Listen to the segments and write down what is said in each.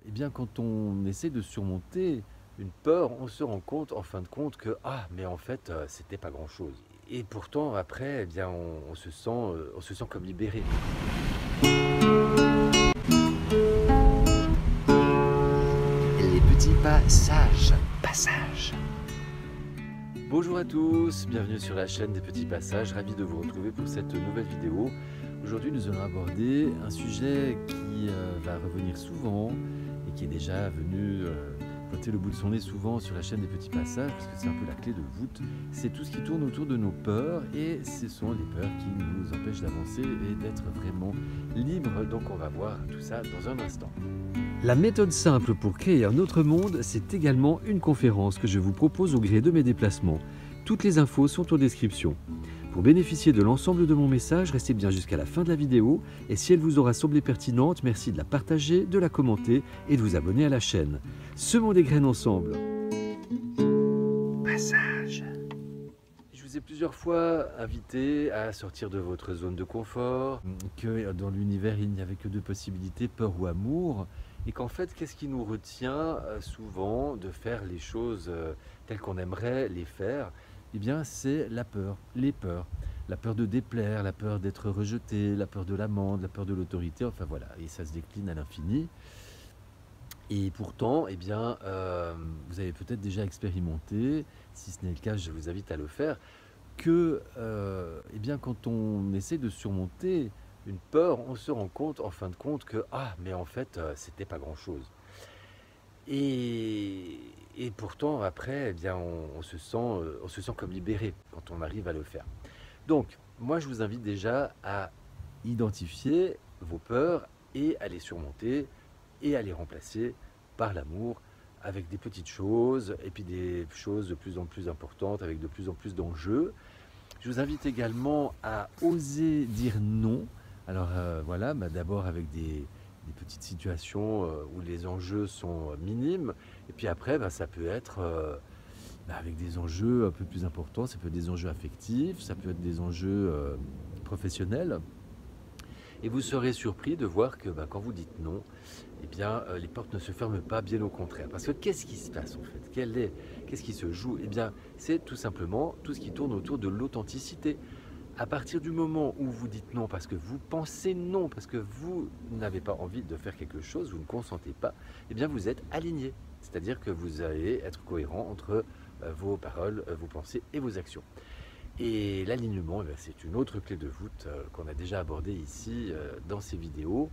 eh bien, quand on essaie de surmonter une peur, on se rend compte, en fin de compte, que ah, mais en fait, c'était pas grand-chose. Et pourtant, après, eh bien, on se sent comme libéré. Les petits passages. Bonjour à tous, bienvenue sur la chaîne des petits passages, ravi de vous retrouver pour cette nouvelle vidéo. Aujourd'hui, nous allons aborder un sujet qui va revenir souvent et qui est déjà venu pointer le bout de son nez souvent sur la chaîne des petits passages, parce que c'est un peu la clé de voûte. C'est tout ce qui tourne autour de nos peurs, et ce sont les peurs qui nous empêchent d'avancer et d'être vraiment libres. Donc on va voir tout ça dans un instant. La méthode simple pour créer un autre monde, c'est également une conférence que je vous propose au gré de mes déplacements. Toutes les infos sont en description. Pour bénéficier de l'ensemble de mon message, restez bien jusqu'à la fin de la vidéo, et si elle vous aura semblé pertinente, merci de la partager, de la commenter et de vous abonner à la chaîne. Semons des graines ensemble. Passage. Je vous ai plusieurs fois invité à sortir de votre zone de confort, que dans l'univers il n'y avait que deux possibilités, peur ou amour, et qu'en fait qu'est-ce qui nous retient souvent de faire les choses telles qu'on aimerait les faire? Eh bien c'est la peur, les peurs. La peur de déplaire, la peur d'être rejeté, la peur de l'amende, la peur de l'autorité, enfin voilà, et ça se décline à l'infini. Et pourtant, eh bien, vous avez peut-être déjà expérimenté, si ce n'est le cas, je vous invite à le faire, que eh bien, quand on essaie de surmonter une peur, on se rend compte, en fin de compte, que ah, mais en fait, c'était pas grand-chose. Et pourtant, après, eh bien, on se sent comme libéré quand on arrive à le faire. Donc, moi, je vous invite déjà à identifier vos peurs et à les surmonter et à les remplacer par l'amour, avec des petites choses et puis des choses de plus en plus importantes, avec de plus en plus d'enjeux. Je vous invite également à oser dire non. Alors voilà, d'abord avec des petites situations où les enjeux sont minimes, et puis après ça peut être avec des enjeux un peu plus importants. Ça peut être des enjeux affectifs, ça peut être des enjeux professionnels. Et vous serez surpris de voir que quand vous dites non, eh bien, les portes ne se ferment pas, bien au contraire. Parce que qu'est-ce qui se passe en fait? Qu'est-ce qui se joue? Eh bien, c'est tout simplement tout ce qui tourne autour de l'authenticité. À partir du moment où vous dites non parce que vous pensez non, parce que vous n'avez pas envie de faire quelque chose, vous ne consentez pas, eh bien vous êtes aligné. C'est-à-dire que vous allez être cohérent entre vos paroles, vos pensées et vos actions. Et l'alignement, c'est une autre clé de voûte qu'on a déjà abordée ici dans ces vidéos.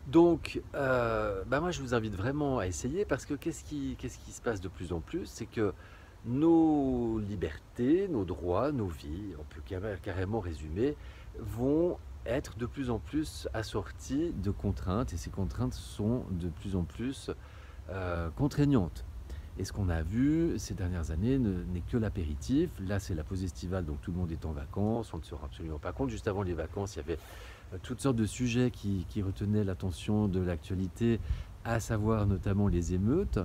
Donc, moi je vous invite vraiment à essayer, parce que qu'est-ce qui se passe de plus en plus? C'est que nos libertés, nos droits, nos vies, on peut carrément résumer, vont être de plus en plus assorties de contraintes, et ces contraintes sont de plus en plus contraignantes. Et ce qu'on a vu ces dernières années n'est que l'apéritif. Là, c'est la pause estivale, donc tout le monde est en vacances. On ne se rend absolument pas compte. Juste avant les vacances, il y avait toutes sortes de sujets qui retenaient l'attention de l'actualité, à savoir notamment les émeutes.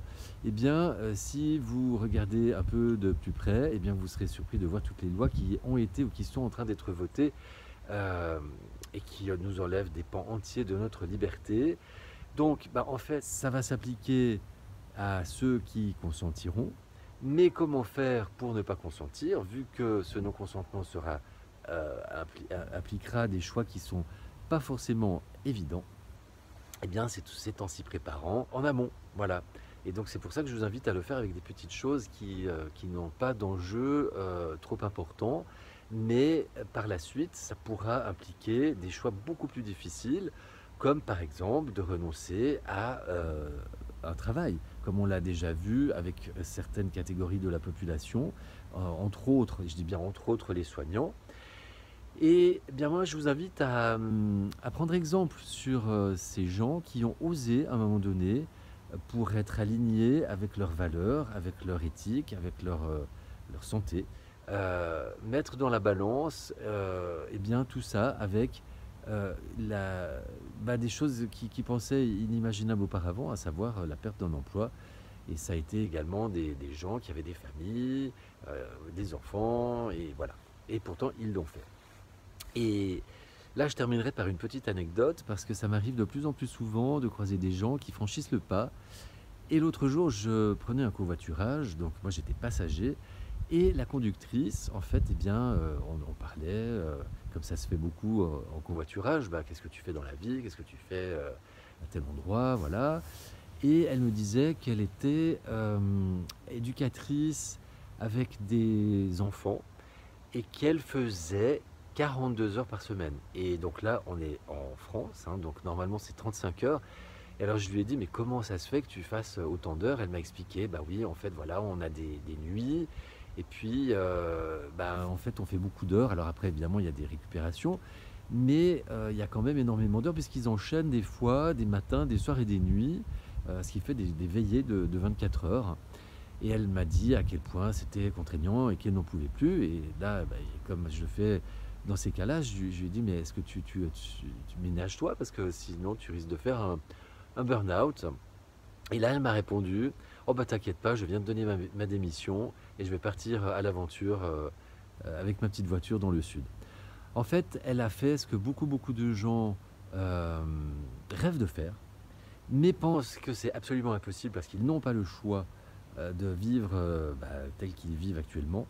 Eh bien, si vous regardez un peu de plus près, eh bien, vous serez surpris de voir toutes les lois qui ont été ou qui sont en train d'être votées et qui nous enlèvent des pans entiers de notre liberté. Donc, en fait, ça va s'appliquer à ceux qui consentiront. Mais comment faire pour ne pas consentir, vu que ce non-consentement impliquera des choix qui ne sont pas forcément évidents? Eh bien, c'est en s'y préparant en amont. Voilà. Et donc, c'est pour ça que je vous invite à le faire avec des petites choses qui n'ont pas d'enjeu trop important. Mais par la suite, ça pourra impliquer des choix beaucoup plus difficiles, comme par exemple de renoncer à un travail, comme on l'a déjà vu avec certaines catégories de la population, entre autres, et je dis bien entre autres les soignants. Et bien moi je vous invite à prendre exemple sur ces gens qui ont osé à un moment donné, pour être alignés avec leurs valeurs, avec leur éthique, avec leur santé, mettre dans la balance et bien tout ça avec des choses qui pensaient inimaginables auparavant, à savoir la perte d'un emploi. Et ça a été également des gens qui avaient des familles, des enfants, et voilà. Et pourtant, ils l'ont fait. Et Là, je terminerai par une petite anecdote parce que ça m'arrive de plus en plus souvent de croiser des gens qui franchissent le pas. Et l'autre jour, je prenais un covoiturage, donc moi j'étais passager, et la conductrice, en fait, eh bien, on parlait, comme ça se fait beaucoup en covoiturage, bah, qu'est-ce que tu fais dans la vie, qu'est-ce que tu fais à tel endroit, voilà. Et elle me disait qu'elle était éducatrice avec des enfants et qu'elle faisait 42 heures par semaine. Et donc là, on est en France, hein, donc normalement c'est 35 heures. Et alors je lui ai dit, mais comment ça se fait que tu fasses autant d'heures? Elle m'a expliqué, bah oui, en fait, voilà, on a des nuits, et puis, bah, en fait, on fait beaucoup d'heures. Alors après, évidemment, il y a des récupérations, mais il y a quand même énormément d'heures, puisqu'ils enchaînent des fois, des matins, des soirs et des nuits, ce qui fait des veillées de 24 heures. Et elle m'a dit à quel point c'était contraignant et qu'elle n'en pouvait plus. Et là, bah, comme je le fais dans ces cas-là, je lui ai dit, mais est-ce que tu ménages toi? Parce que sinon, tu risques de faire un burn-out. Et là, elle m'a répondu, oh bah t'inquiète pas, je viens de donner ma démission et je vais partir à l'aventure avec ma petite voiture dans le sud. En fait, elle a fait ce que beaucoup de gens euh, rêvent de faire, mais pensent que c'est absolument impossible parce qu'ils n'ont pas le choix de vivre bah, tel qu'ils vivent actuellement.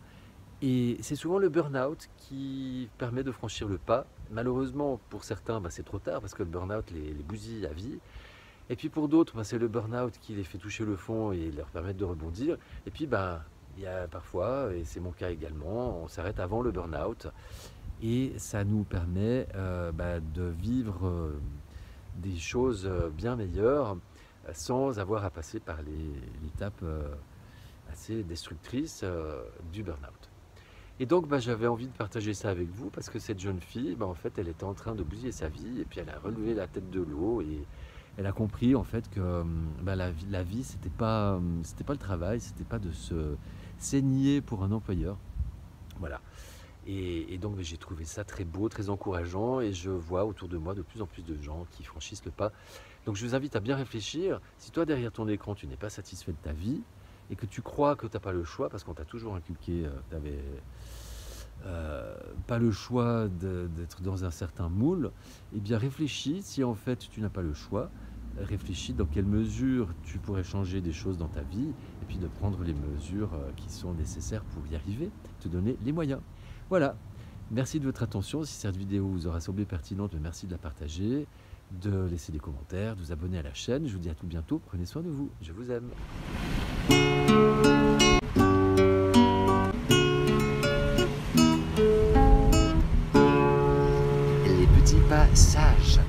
Et c'est souvent le burn-out qui permet de franchir le pas. Malheureusement, pour certains, bah, c'est trop tard parce que le burn-out les bousille à vie. Et puis pour d'autres, bah, c'est le burn-out qui les fait toucher le fond et leur permettre de rebondir. Et puis bah, il y a parfois, et c'est mon cas également, on s'arrête avant le burn-out. Et ça nous permet bah, de vivre des choses bien meilleures sans avoir à passer par l'étape assez destructrice du burn-out. Et donc bah, j'avais envie de partager ça avec vous parce que cette jeune fille, bah, en fait, elle était en train de bousiller sa vie et puis elle a relevé la tête de l'eau et elle a compris en fait que bah, la vie c'était pas le travail, c'était pas de se saigner pour un employeur. Voilà. Et donc j'ai trouvé ça très beau, très encourageant et je vois autour de moi de plus en plus de gens qui franchissent le pas. Donc je vous invite à bien réfléchir. Si toi derrière ton écran tu n'es pas satisfait de ta vie et que tu crois que tu n'as pas le choix parce qu'on t'a toujours inculqué que tu n'avais pas le choix d'être dans un certain moule, eh bien réfléchis si en fait tu n'as pas le choix. Réfléchis dans quelle mesure tu pourrais changer des choses dans ta vie et puis de prendre les mesures qui sont nécessaires pour y arriver, te donner les moyens. Voilà, merci de votre attention. Si cette vidéo vous aura semblé pertinente, merci de la partager, de laisser des commentaires, de vous abonner à la chaîne. Je vous dis à tout bientôt, prenez soin de vous, je vous aime. Les petits pas sages.